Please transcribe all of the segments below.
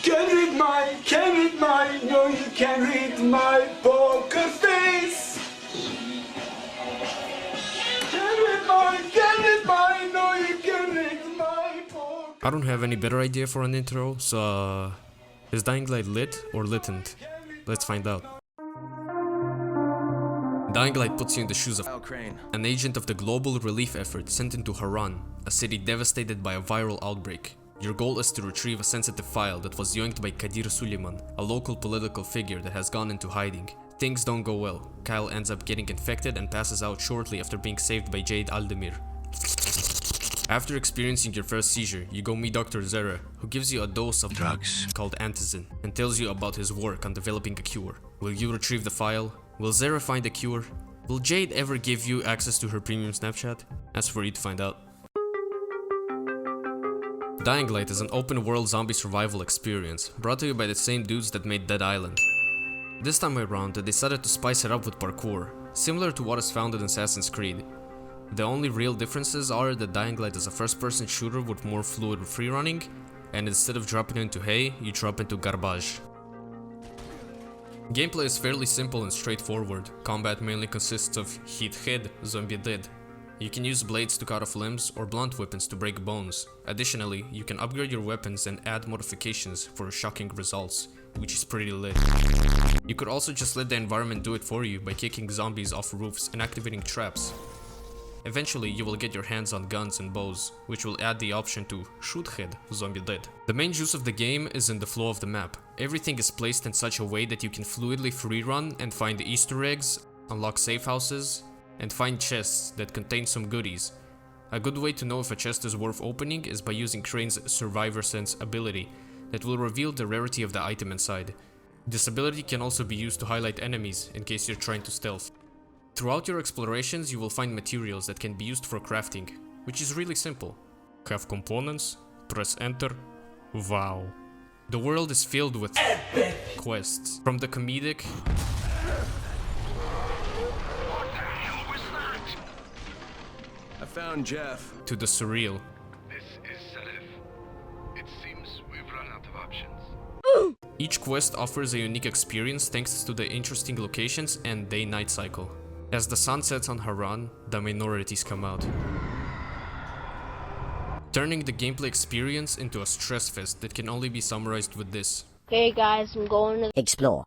Can't read mine, no you can't read my poker face. Can't read mine, no you can't read my poker. I don't have any better idea for an intro, so is Dying Light lit or lightened? Let's find out. Dying Light puts you in the shoes of an agent of the global relief effort sent into Haran, a city devastated by a viral outbreak. Your goal is to retrieve a sensitive file that was yoinked by Kadir Suleiman, a local political figure that has gone into hiding. Things don't go well. Kyle ends up getting infected and passes out shortly after being saved by Jade Aldemir. After experiencing your first seizure, you go meet Dr. Serjuh, who gives you a dose of drugs called antizin and tells you about his work on developing a cure. Will you retrieve the file? Will Serjuh find a cure? Will Jade ever give you access to her premium Snapchat? That's for you to find out. Dying Light is an open-world zombie survival experience, brought to you by the same dudes that made Dead Island. This time around, they decided to spice it up with parkour, similar to what is found in Assassin's Creed. The only real differences are that Dying Light is a first-person shooter with more fluid freerunning, and instead of dropping into hay, you drop into garbage. Gameplay is fairly simple and straightforward. Combat mainly consists of hit head, zombie dead. You can use blades to cut off limbs or blunt weapons to break bones. Additionally, you can upgrade your weapons and add modifications for shocking results, which is pretty lit. You could also just let the environment do it for you by kicking zombies off roofs and activating traps. Eventually, you will get your hands on guns and bows, which will add the option to shoot head, zombie dead. The main juice of the game is in the flow of the map. Everything is placed in such a way that you can fluidly freerun and find Easter eggs, unlock safe houses, and find chests that contain some goodies. A good way to know if a chest is worth opening is by using Crane's Survivor Sense ability that will reveal the rarity of the item inside. This ability can also be used to highlight enemies in case you're trying to stealth. Throughout your explorations, you will find materials that can be used for crafting, which is really simple. Have components, press enter, wow. The world is filled with quests, from the comedic I found Jeff. to the surreal. This is Serjuh. It seems we've run out of options. Each quest offers a unique experience thanks to the interesting locations and day-night cycle. As the sun sets on Haran, the minorities come out, turning the gameplay experience into a stress fest that can only be summarized with this. Hey guys, I'm going to explore.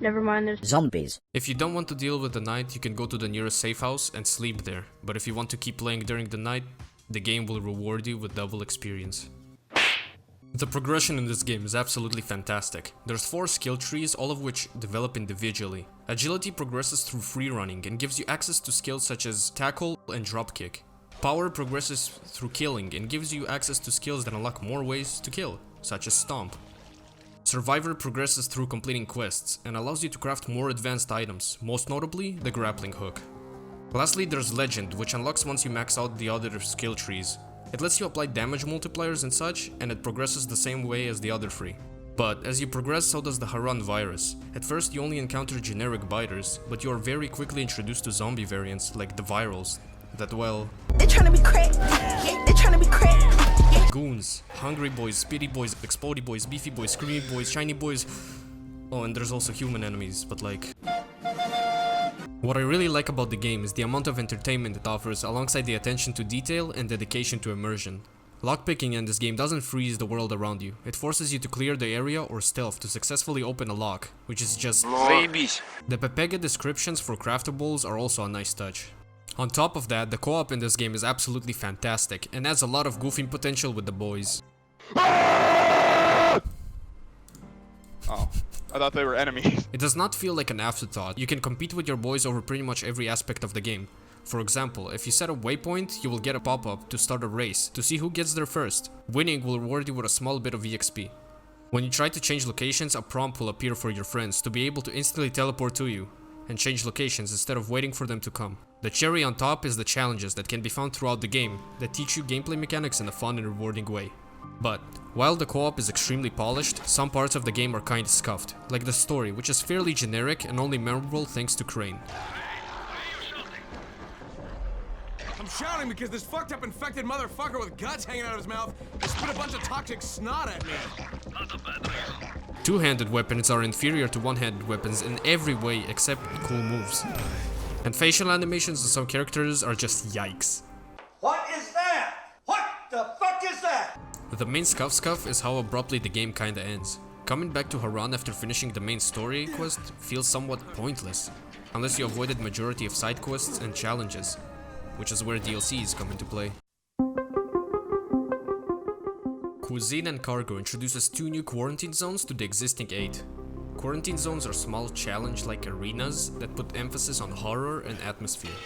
Never mind, there's Zombies. If you don't want to deal with the night, you can go to the nearest safe house and sleep there. But if you want to keep playing during the night, the game will reward you with double experience. The progression in this game is absolutely fantastic. There's 4 skill trees, all of which develop individually. Agility progresses through freerunning and gives you access to skills such as tackle and dropkick. Power progresses through killing and gives you access to skills that unlock more ways to kill, such as stomp. Survivor progresses through completing quests and allows you to craft more advanced items, most notably the grappling hook. Lastly, there's Legend, which unlocks once you max out the other skill trees. It lets you apply damage multipliers and such, and it progresses the same way as the other 3. But as you progress, so does the Haran virus. At first you only encounter generic biters, but you are very quickly introduced to zombie variants like the virals that, well, They're trying to be cracked. They're trying to be cracked. goons, hungry boys, speedy boys, explodey boys, beefy boys, screamy boys, shiny boys. Oh, and there's also human enemies, but like... What I really like about the game is the amount of entertainment it offers alongside the attention to detail and dedication to immersion. Lockpicking in this game doesn't freeze the world around you, it forces you to clear the area or stealth to successfully open a lock, which is just... The Pepega descriptions for craftables are also a nice touch. On top of that, the co-op in this game is absolutely fantastic and adds a lot of goofing potential with the boys. Oh, I thought they were enemies. It does not feel like an afterthought. You can compete with your boys over pretty much every aspect of the game. For example, if you set a waypoint, you will get a pop-up to start a race to see who gets there first. Winning will reward you with a small bit of EXP. When you try to change locations, a prompt will appear for your friends to be able to instantly teleport to you and change locations instead of waiting for them to come. The cherry on top is the challenges that can be found throughout the game that teach you gameplay mechanics in a fun and rewarding way. But, while the co-op is extremely polished, some parts of the game are kinda scuffed, like the story, which is fairly generic and only memorable thanks to Crane. shouting because this fucked up infected motherfucker with guts hanging out of his mouth spit a bunch of toxic snot at me. Two-handed weapons are inferior to one-handed weapons in every way except cool moves. And facial animations of some characters are just yikes. What is that? What the fuck is that? The main scuff is how abruptly the game kinda ends. Coming back to Haran after finishing the main story quest feels somewhat pointless, unless you avoided majority of side quests and challenges, which is where DLCs come into play. Cuisine and Cargo introduces 2 new quarantine zones to the existing 8. Quarantine zones are small challenge-like arenas that put emphasis on horror and atmosphere.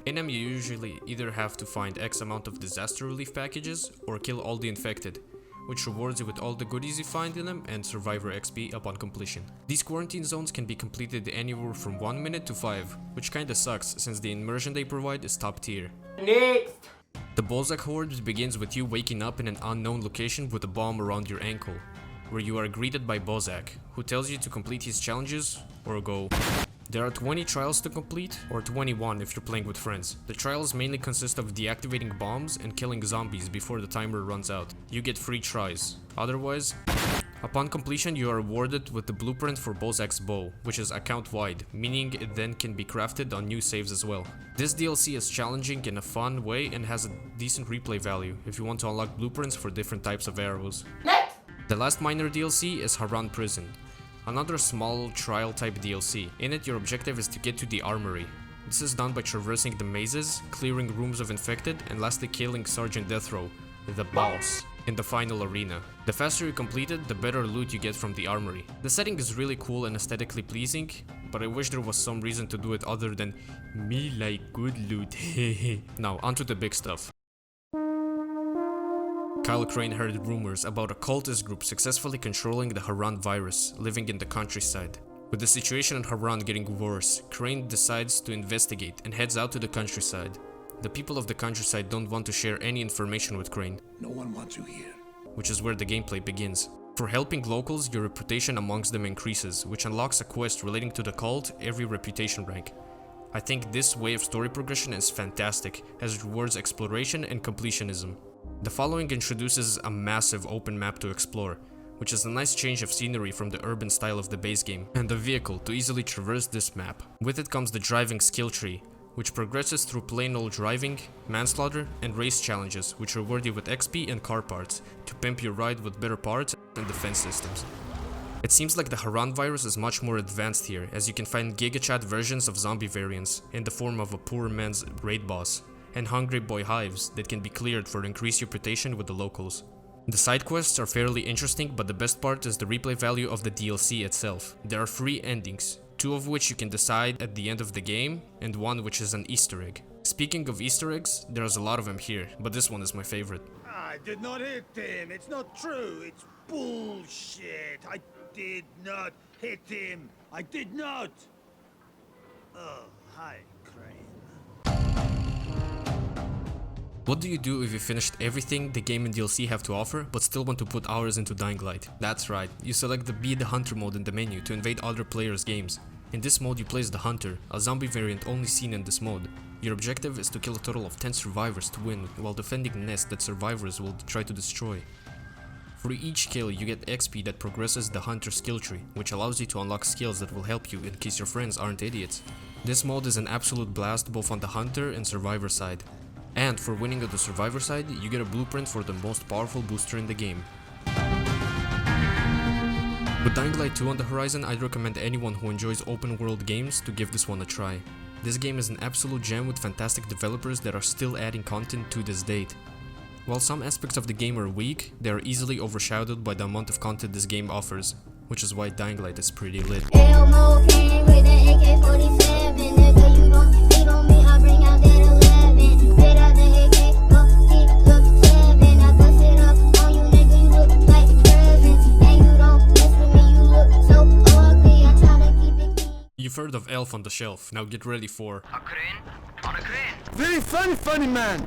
In them you usually either have to find X amount of disaster relief packages or kill all the infected, which rewards you with all the goodies you find in them and Survivor XP upon completion. These quarantine zones can be completed anywhere from 1 minute to 5, which kinda sucks since the immersion they provide is top tier. Next. The Bozak Horde begins with you waking up in an unknown location with a bomb around your ankle, where you are greeted by Bozak, who tells you to complete his challenges or go. There are 20 trials to complete, or 21 if you're playing with friends. The trials mainly consist of deactivating bombs and killing zombies before the timer runs out. You get free tries. Otherwise, upon completion you are awarded with the blueprint for Bozak's bow, which is account-wide, meaning it then can be crafted on new saves as well. This DLC is challenging in a fun way and has a decent replay value if you want to unlock blueprints for different types of arrows. The last minor DLC is Haran Prison. Another small trial type DLC. In it your objective is to get to the armory. This is done by traversing the mazes, clearing rooms of infected, and lastly killing Sergeant Deathrow, the boss, in the final arena. The faster you complete it, the better loot you get from the armory. The setting is really cool and aesthetically pleasing, but I wish there was some reason to do it other than me like good loot. Now onto the big stuff. Kyle Crane heard rumors about a cultist group successfully controlling the Haran virus, living in the countryside. With the situation in Haran getting worse, Crane decides to investigate and heads out to the countryside. The people of the countryside don't want to share any information with Crane. No one wants you here. Which is where the gameplay begins. For helping locals, your reputation amongst them increases, which unlocks a quest relating to the cult every reputation rank. I think this way of story progression is fantastic, as it rewards exploration and completionism. The following introduces a massive open map to explore, which is a nice change of scenery from the urban style of the base game, and a vehicle to easily traverse this map. With it comes the driving skill tree, which progresses through plain old driving, manslaughter, and race challenges, which reward you with XP and car parts, to pimp your ride with better parts and defense systems. It seems like the Haran virus is much more advanced here, as you can find GigaChat versions of zombie variants, in the form of a poor man's raid boss, and hungry boy hives that can be cleared for increased reputation with the locals. The side quests are fairly interesting, but the best part is the replay value of the DLC itself. There are 3 endings, 2 of which you can decide at the end of the game, and 1 which is an Easter egg. Speaking of Easter eggs, there's a lot of them here, but this one is my favorite. I did not hit him. It's not true. It's bullshit. I did not hit him. I did not. Oh, hi, Crane. What do you do if you finished everything the game and DLC have to offer, but still want to put hours into Dying Light? That's right, you select the Be the Hunter mode in the menu to invade other players' games. In this mode you play as the Hunter, a zombie variant only seen in this mode. Your objective is to kill a total of 10 survivors to win, while defending a nest that survivors will try to destroy. For each kill you get XP that progresses the Hunter skill tree, which allows you to unlock skills that will help you in case your friends aren't idiots. This mode is an absolute blast both on the Hunter and Survivor side. And for winning on the Survivor side, you get a blueprint for the most powerful booster in the game. With Dying Light 2 on the horizon, I'd recommend anyone who enjoys open world games to give this one a try. This game is an absolute gem with fantastic developers that are still adding content to this date. While some aspects of the game are weak, they are easily overshadowed by the amount of content this game offers, which is why Dying Light is pretty lit. Elmo came with an AK-47, nigga, you gon' hate on me, I bring out that 11. Straight out the AK, go, he look 7. I bust it up on you, nigga, you look like a present. And you don't mess with me, you look so ugly, I try to keep it clean. You've heard of Elf on the Shelf, now get ready for A crane? On a crane! Very funny man.